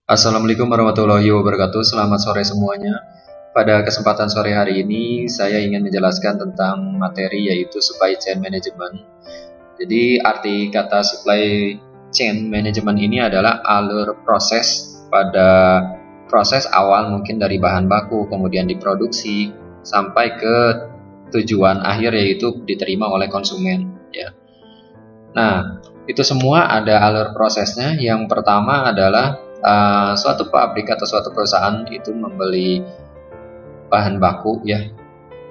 Assalamualaikum warahmatullahi wabarakatuh. Selamat sore semuanya. Pada kesempatan sore hari ini, saya ingin menjelaskan tentang materi yaitu supply chain management. Jadi, arti kata supply chain management ini adalah alur proses pada proses awal mungkin dari bahan baku, kemudian diproduksi, sampai ke tujuan akhir yaitu diterima oleh konsumen. Ya. Nah, itu semua ada alur prosesnya. Yang pertama adalah suatu pabrik atau suatu perusahaan itu membeli bahan baku ya,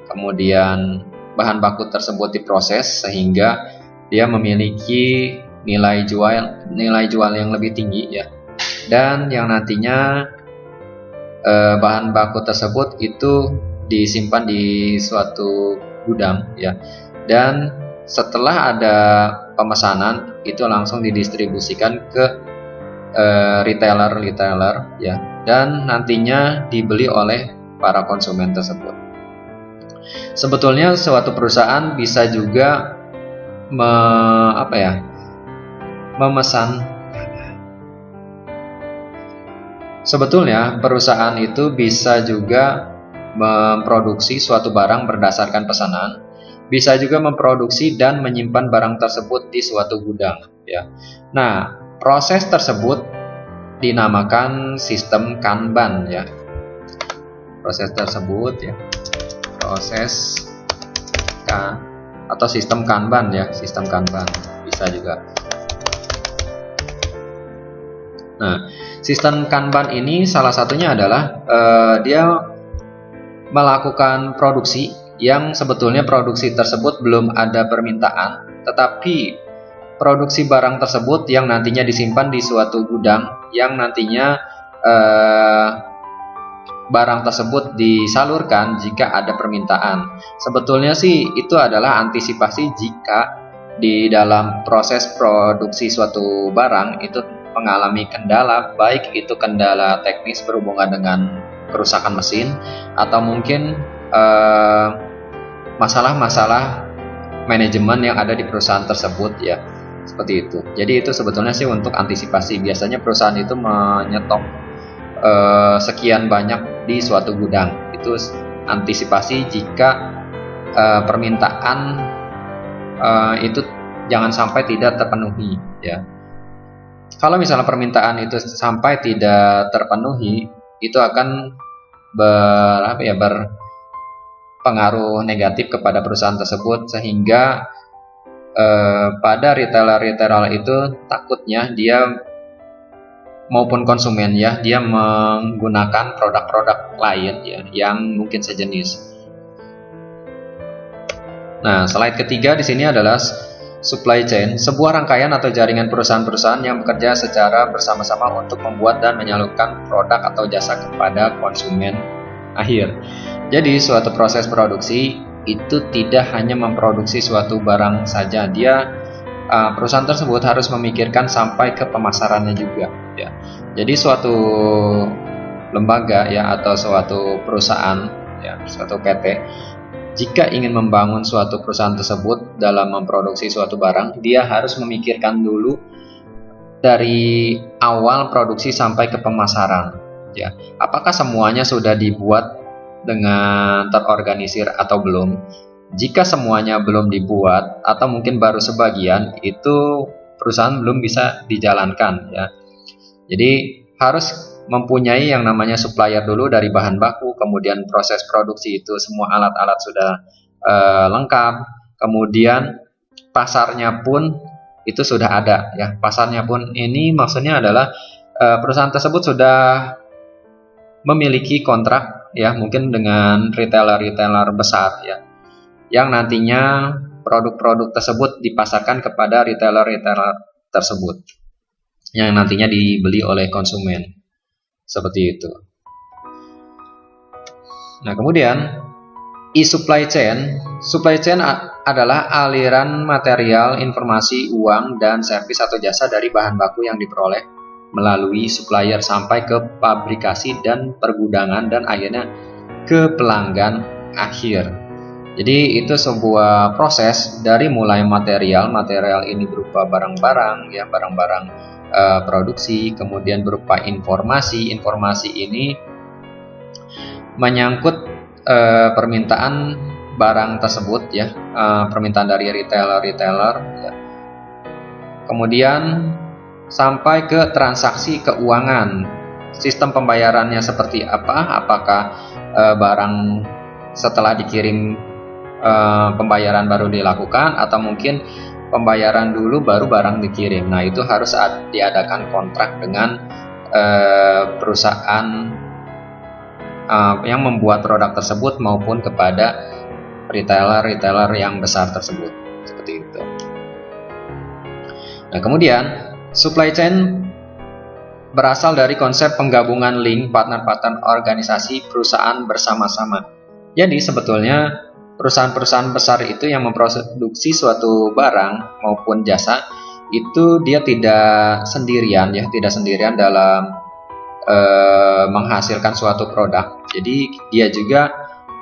kemudian bahan baku tersebut diproses sehingga dia memiliki nilai jual yang lebih tinggi ya, dan yang nantinya bahan baku tersebut itu disimpan di suatu gudang ya, dan setelah ada pemesanan itu langsung didistribusikan ke retailer ya, dan nantinya dibeli oleh para konsumen tersebut. Sebetulnya suatu perusahaan bisa juga memesan. Sebetulnya perusahaan itu bisa juga memproduksi suatu barang berdasarkan pesanan, bisa juga memproduksi dan menyimpan barang tersebut di suatu gudang ya. Nah, proses tersebut dinamakan sistem Kanban ya. Proses tersebut ya, proses atau sistem Kanban ya, sistem Kanban bisa juga. Nah, sistem Kanban ini salah satunya adalah dia melakukan produksi yang sebetulnya produksi tersebut belum ada permintaan, tetapi produksi barang tersebut yang nantinya disimpan di suatu gudang yang nantinya barang tersebut disalurkan jika ada permintaan. Sebetulnya sih itu adalah antisipasi jika di dalam proses produksi suatu barang itu mengalami kendala, baik itu kendala teknis berhubungan dengan kerusakan mesin atau mungkin masalah-masalah manajemen yang ada di perusahaan tersebut ya. Seperti itu. Jadi itu sebetulnya sih untuk antisipasi. Biasanya perusahaan itu menyetok sekian banyak di suatu gudang. Itu antisipasi jika permintaan itu jangan sampai tidak terpenuhi ya. Kalau misalnya permintaan itu sampai tidak terpenuhi, itu akan berpengaruh negatif kepada perusahaan tersebut, sehingga pada retailer itu takutnya dia maupun konsumen ya, dia menggunakan produk-produk lain ya yang mungkin sejenis. Nah, slide ketiga di sini adalah supply chain, sebuah rangkaian atau jaringan perusahaan-perusahaan yang bekerja secara bersama-sama untuk membuat dan menyalurkan produk atau jasa kepada konsumen akhir. Jadi suatu proses produksi itu tidak hanya memproduksi suatu barang saja, perusahaan tersebut harus memikirkan sampai ke pemasarannya juga ya. Jadi suatu lembaga ya atau suatu perusahaan ya, suatu PT, jika ingin membangun suatu perusahaan tersebut dalam memproduksi suatu barang, dia harus memikirkan dulu dari awal produksi sampai ke pemasaran ya. Apakah semuanya sudah dibuat dengan terorganisir atau belum? Jika semuanya belum dibuat atau mungkin baru sebagian, itu perusahaan belum bisa dijalankan ya. Jadi harus mempunyai yang namanya supplier dulu dari bahan baku, kemudian proses produksi itu semua alat-alat sudah lengkap, kemudian pasarnya pun itu sudah ada ya. Pasarnya pun ini maksudnya adalah perusahaan tersebut sudah memiliki kontrak ya, mungkin dengan retailer besar ya, yang nantinya produk-produk tersebut dipasarkan kepada retailer tersebut yang nantinya dibeli oleh konsumen. Seperti itu. Nah, kemudian supply chain adalah aliran material, informasi, uang, dan servis atau jasa dari bahan baku yang diperoleh melalui supplier sampai ke pabrikasi dan pergudangan dan akhirnya ke pelanggan akhir. Jadi itu sebuah proses dari mulai material ini berupa barang-barang ya, barang-barang produksi, kemudian berupa informasi ini menyangkut permintaan barang tersebut ya, permintaan dari retailer ya. Kemudian sampai ke transaksi keuangan, sistem pembayarannya seperti apa, apakah barang setelah dikirim pembayaran baru dilakukan, atau mungkin pembayaran dulu baru barang dikirim. Nah, itu harus diadakan kontrak dengan perusahaan yang membuat produk tersebut maupun kepada retailer yang besar tersebut, seperti itu. Nah, kemudian supply chain berasal dari konsep penggabungan link partner-partner organisasi perusahaan bersama-sama. Jadi sebetulnya perusahaan-perusahaan besar itu yang memproduksi suatu barang maupun jasa itu dia tidak sendirian ya, tidak sendirian dalam menghasilkan suatu produk. Jadi dia juga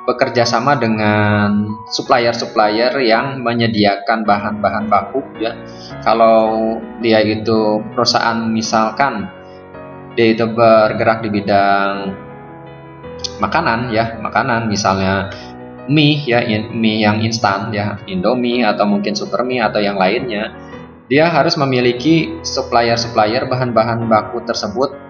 bekerja sama dengan supplier-supplier yang menyediakan bahan-bahan baku ya. Kalau dia itu perusahaan misalkan dia itu bergerak di bidang makanan ya, makanan misalnya mie ya, mie yang instan ya, Indomie atau mungkin Supermie atau yang lainnya, dia harus memiliki supplier bahan-bahan baku tersebut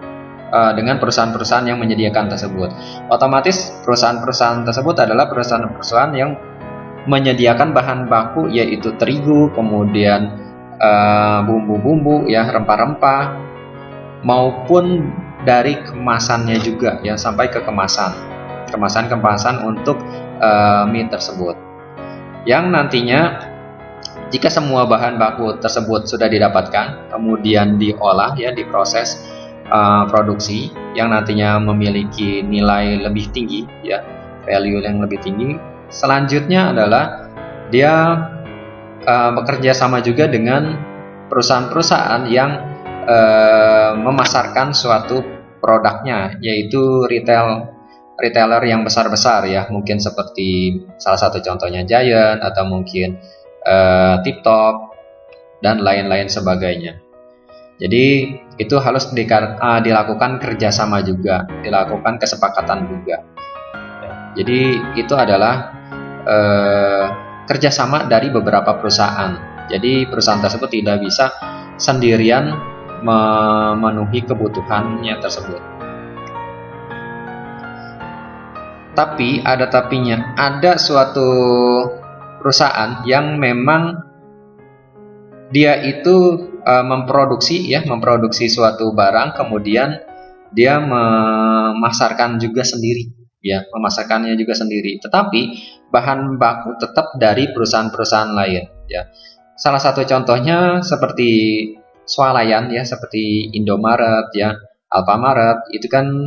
dengan perusahaan-perusahaan yang menyediakan tersebut. Otomatis perusahaan-perusahaan tersebut adalah perusahaan-perusahaan yang menyediakan bahan baku, yaitu terigu, kemudian bumbu-bumbu ya, rempah-rempah, maupun dari kemasannya juga ya, sampai ke kemasan untuk mie tersebut, yang nantinya jika semua bahan baku tersebut sudah didapatkan, kemudian diolah ya, diproses produksi yang nantinya memiliki nilai lebih tinggi ya, value yang lebih tinggi. Selanjutnya adalah dia bekerja sama juga dengan perusahaan-perusahaan yang memasarkan suatu produknya, yaitu retailer yang besar-besar ya, mungkin seperti salah satu contohnya Giant atau mungkin TikTok dan lain-lain sebagainya. Jadi itu harus dilakukan kerjasama juga, dilakukan kesepakatan juga. Jadi itu adalah kerjasama dari beberapa perusahaan. Jadi perusahaan tersebut tidak bisa sendirian memenuhi kebutuhannya tersebut. Tapi ada tapinya, ada suatu perusahaan yang memang dia itu memproduksi suatu barang, kemudian dia memasarkannya juga sendiri. Tetapi bahan baku tetap dari perusahaan-perusahaan lain ya. Salah satu contohnya seperti swalayan ya, seperti Indomaret ya, Alfamaret, itu kan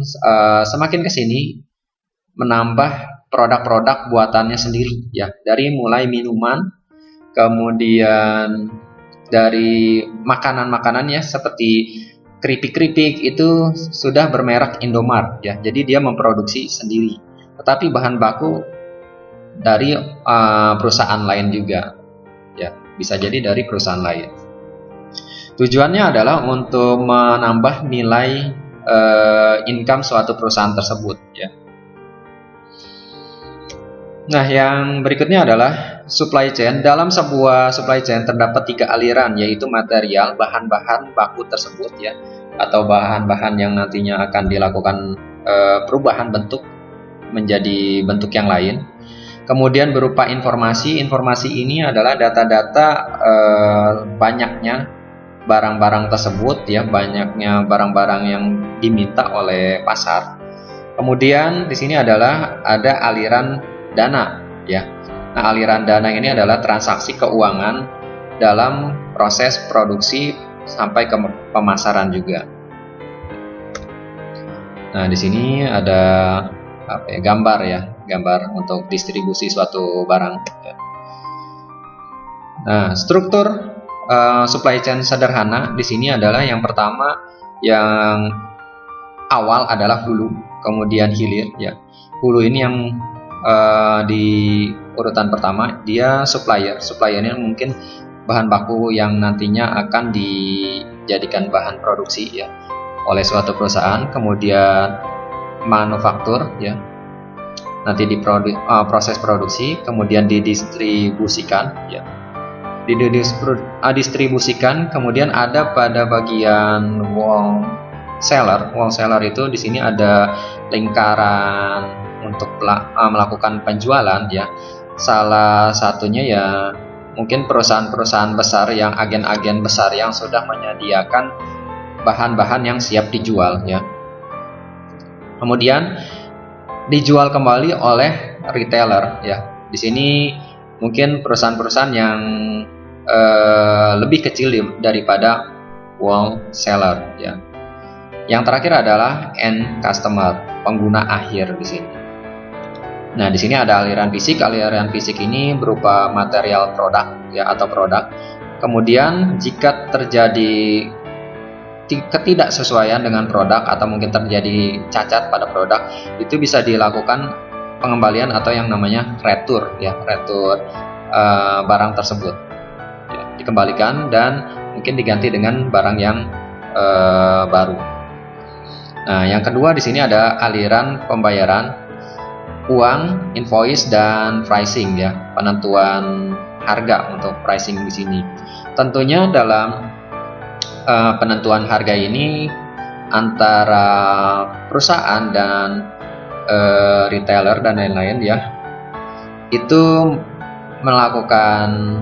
semakin ke sini menambah produk-produk buatannya sendiri ya, dari mulai minuman, kemudian dari makanan-makanan ya, seperti keripik-keripik itu sudah bermerek Indomart ya, jadi dia memproduksi sendiri, tetapi bahan baku dari perusahaan lain juga ya, bisa jadi dari perusahaan lain. Tujuannya adalah untuk menambah nilai income suatu perusahaan tersebut ya. Nah, yang berikutnya adalah supply chain. Dalam sebuah supply chain terdapat 3 aliran, yaitu material, bahan-bahan baku tersebut ya, atau bahan-bahan yang nantinya akan dilakukan perubahan bentuk menjadi bentuk yang lain. Kemudian berupa informasi ini adalah data-data banyaknya barang-barang tersebut ya, banyaknya barang-barang yang diminta oleh pasar. Kemudian di sini adalah ada aliran dana ya. Nah, aliran dana ini adalah transaksi keuangan dalam proses produksi sampai ke pemasaran juga. Nah, di sini ada gambar untuk distribusi suatu barang ya. Nah, struktur supply chain sederhana di sini adalah yang pertama, yang awal adalah hulu, kemudian hilir ya. Hulu ini yang di urutan pertama dia supplier. Supplier ini mungkin bahan baku yang nantinya akan dijadikan bahan produksi ya oleh suatu perusahaan, kemudian manufaktur ya, nanti proses produksi, kemudian didistribusikan ya, distribusikan, kemudian ada pada bagian wall seller. Wall seller itu di sini ada lingkaran untuk melakukan penjualan ya. Salah satunya ya mungkin perusahaan-perusahaan besar, yang agen-agen besar yang sudah menyediakan bahan-bahan yang siap dijual ya. Kemudian dijual kembali oleh retailer ya. Di sini mungkin perusahaan-perusahaan yang lebih kecil daripada wall seller ya. Yang terakhir adalah end customer, pengguna akhir di sini. Nah, di sini ada aliran fisik. Aliran fisik ini berupa material produk ya, atau produk. Kemudian jika terjadi ketidaksesuaian dengan produk atau mungkin terjadi cacat pada produk, itu bisa dilakukan pengembalian atau yang namanya retur ya, retur barang tersebut ya, dikembalikan dan mungkin diganti dengan barang yang baru. Nah, yang kedua di sini ada aliran pembayaran uang, invoice, dan pricing ya, penentuan harga untuk pricing di sini. Tentunya dalam penentuan harga ini antara perusahaan dan retailer dan lain-lain ya, itu melakukan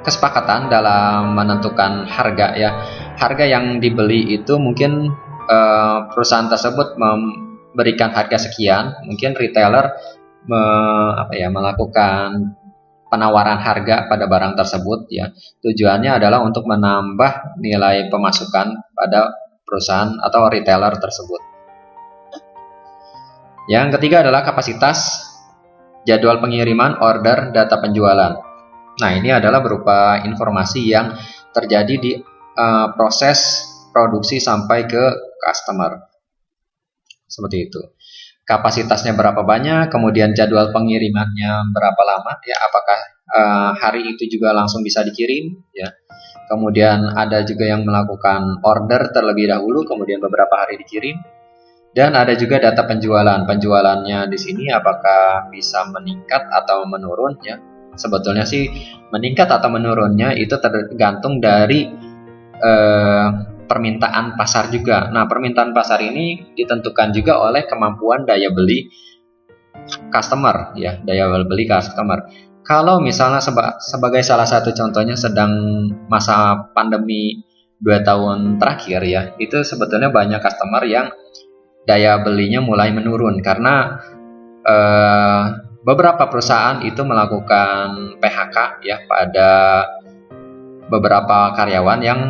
kesepakatan dalam menentukan harga ya. Harga yang dibeli itu mungkin perusahaan tersebut memberikan harga sekian, mungkin retailer melakukan penawaran harga pada barang tersebut ya. Tujuannya adalah untuk menambah nilai pemasukan pada perusahaan atau retailer tersebut. Yang ketiga adalah kapasitas, jadwal pengiriman, order, data penjualan. Nah, ini adalah berupa informasi yang terjadi di proses produksi sampai ke customer. Seperti itu. Kapasitasnya berapa banyak, kemudian jadwal pengirimannya berapa lama ya, apakah hari itu juga langsung bisa dikirim ya. Kemudian ada juga yang melakukan order terlebih dahulu, kemudian beberapa hari dikirim. Dan ada juga data penjualan. Penjualannya di sini apakah bisa meningkat atau menurun ya. Sebetulnya sih meningkat atau menurunnya itu tergantung dari permintaan pasar juga. Nah, permintaan pasar ini ditentukan juga oleh kemampuan daya beli customer ya, daya beli customer. Kalau misalnya sebagai salah satu contohnya sedang masa pandemi 2 tahun terakhir ya, itu sebetulnya banyak customer yang daya belinya mulai menurun karena beberapa perusahaan itu melakukan PHK ya pada beberapa karyawan, yang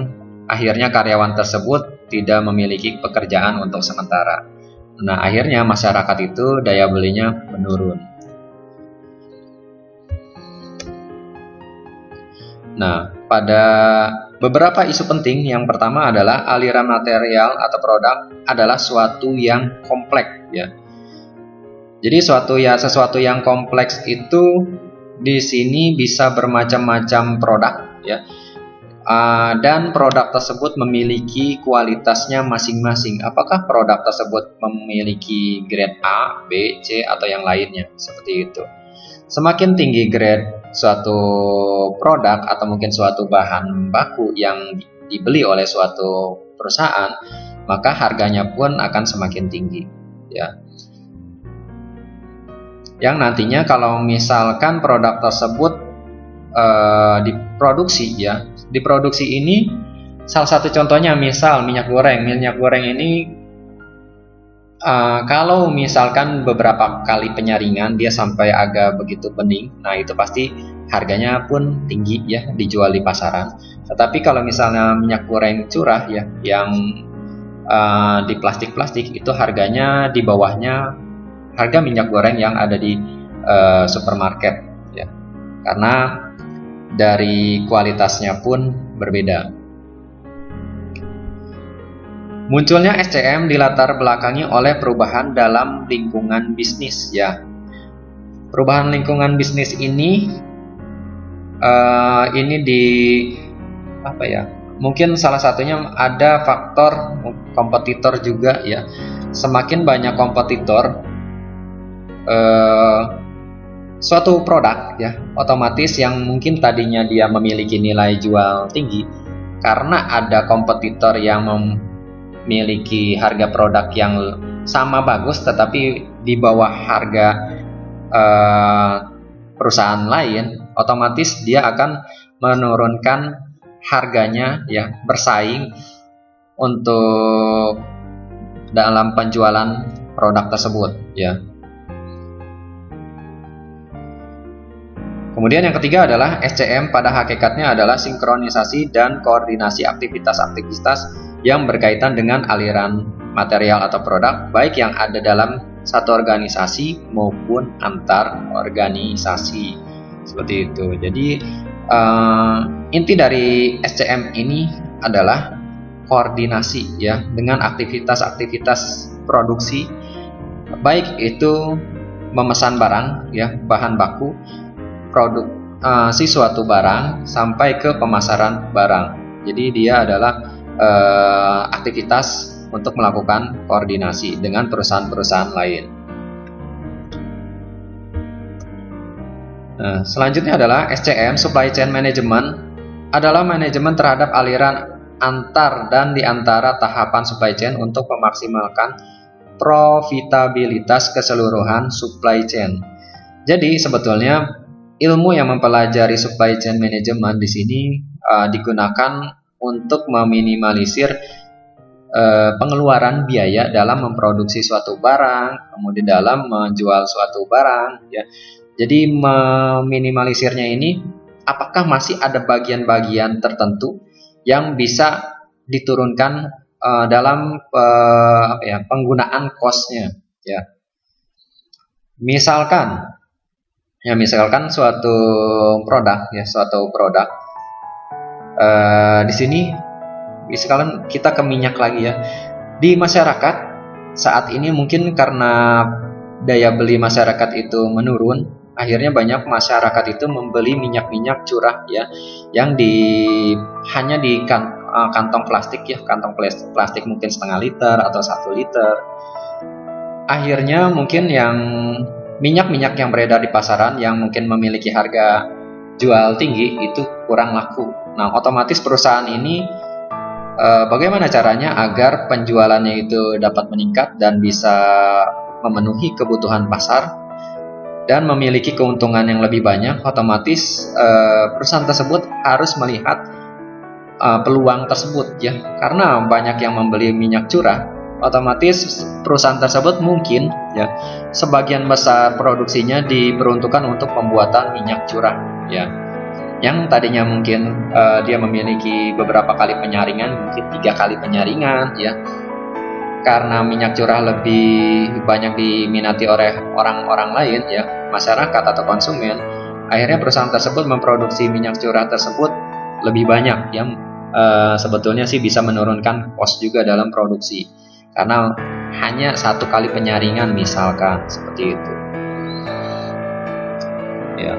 akhirnya karyawan tersebut tidak memiliki pekerjaan untuk sementara. Nah, akhirnya masyarakat itu daya belinya menurun. Nah, pada beberapa isu penting, yang pertama adalah aliran material atau produk adalah suatu yang kompleks ya. Jadi sesuatu yang kompleks itu di sini bisa bermacam-macam produk ya. Dan produk tersebut memiliki kualitasnya masing-masing. Apakah produk tersebut memiliki grade A, B, C, atau yang lainnya, seperti itu. Semakin tinggi grade suatu produk atau mungkin suatu bahan baku yang dibeli oleh suatu perusahaan, maka harganya pun akan semakin tinggi ya. Yang nantinya kalau misalkan produk tersebut diproduksi ya, diproduksi ini salah satu contohnya misal minyak goreng ini kalau misalkan beberapa kali penyaringan dia sampai agak begitu bening, nah itu pasti harganya pun tinggi ya dijual di pasaran. Tetapi kalau misalnya minyak goreng curah ya yang di plastik itu harganya di bawahnya harga minyak goreng yang ada di supermarket ya, karena dari kualitasnya pun berbeda. Munculnya SCM dilatar belakangi oleh perubahan dalam lingkungan bisnis ya. Perubahan lingkungan bisnis ini di apa ya? Mungkin salah satunya ada faktor kompetitor juga ya. Semakin banyak kompetitor suatu produk ya, otomatis yang mungkin tadinya dia memiliki nilai jual tinggi, karena ada kompetitor yang memiliki harga produk yang sama bagus tetapi di bawah harga perusahaan lain, otomatis dia akan menurunkan harganya ya, bersaing untuk dalam penjualan produk tersebut ya. Kemudian yang ketiga adalah SCM, pada hakikatnya adalah sinkronisasi dan koordinasi aktivitas-aktivitas yang berkaitan dengan aliran material atau produk, baik yang ada dalam satu organisasi maupun antar organisasi. Seperti itu. Jadi inti dari SCM ini adalah koordinasi ya dengan aktivitas-aktivitas produksi, baik itu memesan barang ya, bahan baku, produk suatu barang sampai ke pemasaran barang. Jadi dia adalah aktivitas untuk melakukan koordinasi dengan perusahaan-perusahaan lain. Nah, selanjutnya adalah SCM, Supply Chain Management, adalah manajemen terhadap aliran antar dan di antara tahapan supply chain untuk memaksimalkan profitabilitas keseluruhan supply chain. Jadi sebetulnya ilmu yang mempelajari supply chain management di sini digunakan untuk meminimalisir pengeluaran biaya dalam memproduksi suatu barang, kemudian dalam menjual suatu barang ya. Jadi meminimalisirnya ini, apakah masih ada bagian-bagian tertentu yang bisa diturunkan dalam penggunaan cost-nya ya. Misalkan suatu produk di sini misalkan kita ke minyak lagi ya. Di masyarakat saat ini mungkin karena daya beli masyarakat itu menurun, akhirnya banyak masyarakat itu membeli minyak-minyak curah ya, yang hanya di kantong plastik ya, kantong plastik mungkin setengah liter atau 1 liter. Akhirnya mungkin yang minyak-minyak yang beredar di pasaran yang mungkin memiliki harga jual tinggi itu kurang laku. Nah, otomatis perusahaan ini bagaimana caranya agar penjualannya itu dapat meningkat dan bisa memenuhi kebutuhan pasar dan memiliki keuntungan yang lebih banyak, otomatis perusahaan tersebut harus melihat peluang tersebut ya, karena banyak yang membeli minyak curah, otomatis perusahaan tersebut mungkin ya sebagian besar produksinya diperuntukkan untuk pembuatan minyak curah ya, yang tadinya mungkin dia memiliki beberapa kali penyaringan, mungkin 3 kali penyaringan ya. Karena minyak curah lebih banyak diminati oleh orang-orang lain ya, masyarakat atau konsumen, akhirnya perusahaan tersebut memproduksi minyak curah tersebut lebih banyak, yang sebetulnya sih bisa menurunkan cost juga dalam produksi karena hanya 1 kali penyaringan misalkan, seperti itu ya.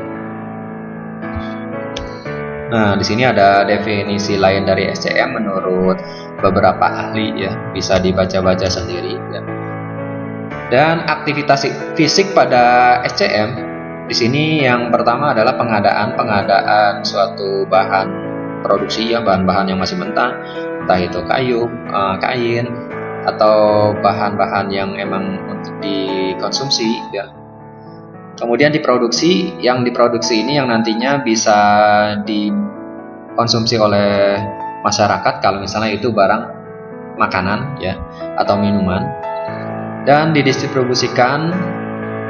Nah, di sini ada definisi lain dari SCM menurut beberapa ahli ya, bisa dibaca-baca sendiri ya. Dan aktivitas fisik pada SCM di sini yang pertama adalah pengadaan suatu bahan produksi ya, bahan-bahan yang masih mentah, entah itu kayu, kain atau bahan-bahan yang emang untuk dikonsumsi ya. Kemudian diproduksi, yang diproduksi ini yang nantinya bisa dikonsumsi oleh masyarakat kalau misalnya itu barang makanan ya atau minuman, dan didistribusikan,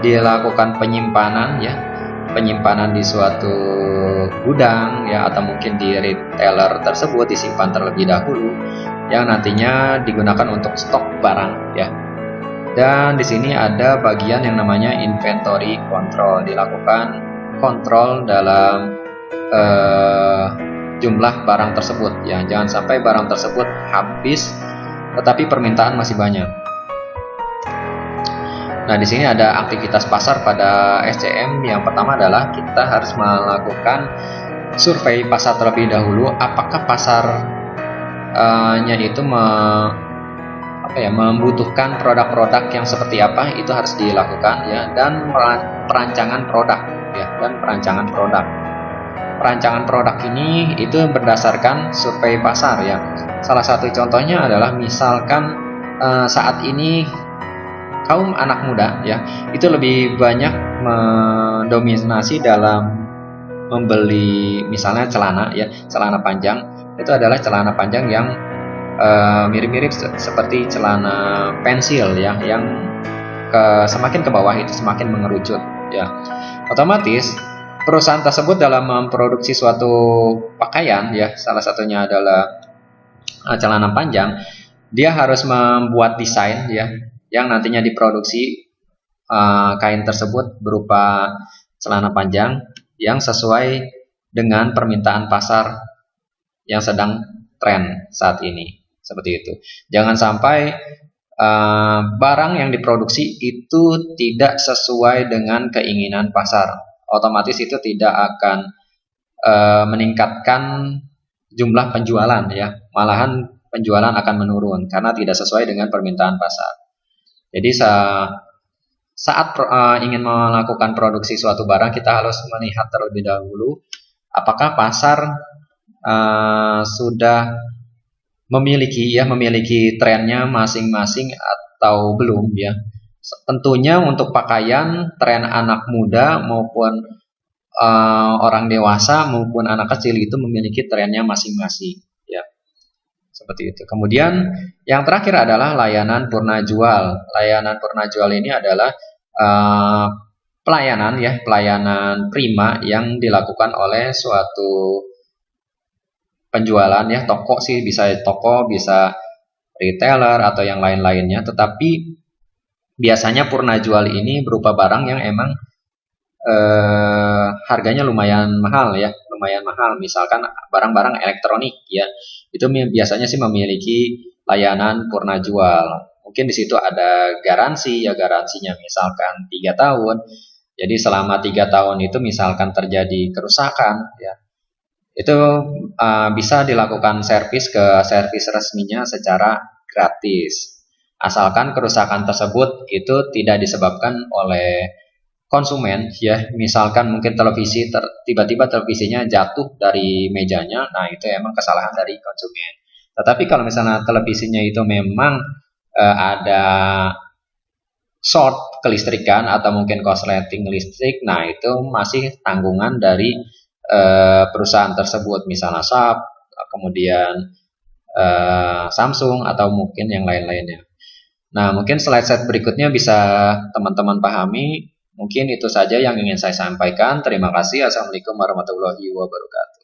dilakukan penyimpanan ya, penyimpanan di suatu gudang ya, atau mungkin di retailer tersebut disimpan terlebih dahulu yang nantinya digunakan untuk stok barang ya. Dan di sini ada bagian yang namanya inventory control, dilakukan kontrol dalam jumlah barang tersebut ya, jangan sampai barang tersebut habis tetapi permintaan masih banyak. Nah, di sini ada aktivitas pasar pada SCM. Yang pertama adalah kita harus melakukan survei pasar terlebih dahulu. Apakah pasarnya itu membutuhkan produk-produk yang seperti apa, itu harus dilakukan ya. Dan perancangan produk ya, perancangan produk ini itu berdasarkan survei pasar ya. Salah satu contohnya adalah misalkan saat ini kaum anak muda ya itu lebih banyak mendominasi dalam membeli misalnya celana panjang. Itu adalah celana panjang yang mirip-mirip seperti celana pensil ya, yang semakin ke bawah itu semakin mengerucut ya. Otomatis perusahaan tersebut dalam memproduksi suatu pakaian ya, salah satunya adalah celana panjang, dia harus membuat desain ya yang nantinya diproduksi kain tersebut berupa celana panjang yang sesuai dengan permintaan pasar yang sedang tren saat ini. Seperti itu. Jangan sampai barang yang diproduksi itu tidak sesuai dengan keinginan pasar. Otomatis itu tidak akan meningkatkan jumlah penjualan ya. Malahan penjualan akan menurun karena tidak sesuai dengan permintaan pasar. Jadi saat ingin melakukan produksi suatu barang, kita harus melihat terlebih dahulu apakah pasar sudah memiliki trennya masing-masing atau belum ya. Tentunya untuk pakaian, tren anak muda maupun orang dewasa maupun anak kecil itu memiliki trennya masing-masing ya. Seperti itu. Kemudian yang terakhir adalah layanan purna jual. Layanan purna jual ini adalah pelayanan prima yang dilakukan oleh suatu penjualan ya, toko sih, bisa toko, bisa retailer atau yang lain-lainnya. Tetapi biasanya purna jual ini berupa barang yang emang harganya lumayan mahal ya, misalkan barang-barang elektronik ya, itu biasanya sih memiliki layanan purna jual. Mungkin di situ ada garansi ya, garansinya misalkan 3 tahun. Jadi selama 3 tahun itu misalkan terjadi kerusakan ya, itu bisa dilakukan servis ke servis resminya secara gratis. Asalkan kerusakan tersebut itu tidak disebabkan oleh konsumen ya. Misalkan mungkin tiba-tiba televisinya jatuh dari mejanya, nah itu emang kesalahan dari konsumen. Tetapi kalau misalnya televisinya itu memang ada short kelistrikan atau mungkin korsleting listrik, nah itu masih tanggungan dari perusahaan tersebut, misalnya Sharp, kemudian Samsung atau mungkin yang lain-lainnya. Nah, mungkin slide berikutnya bisa teman-teman pahami. Mungkin itu saja yang ingin saya sampaikan. Terima kasih. Assalamualaikum warahmatullahi wabarakatuh.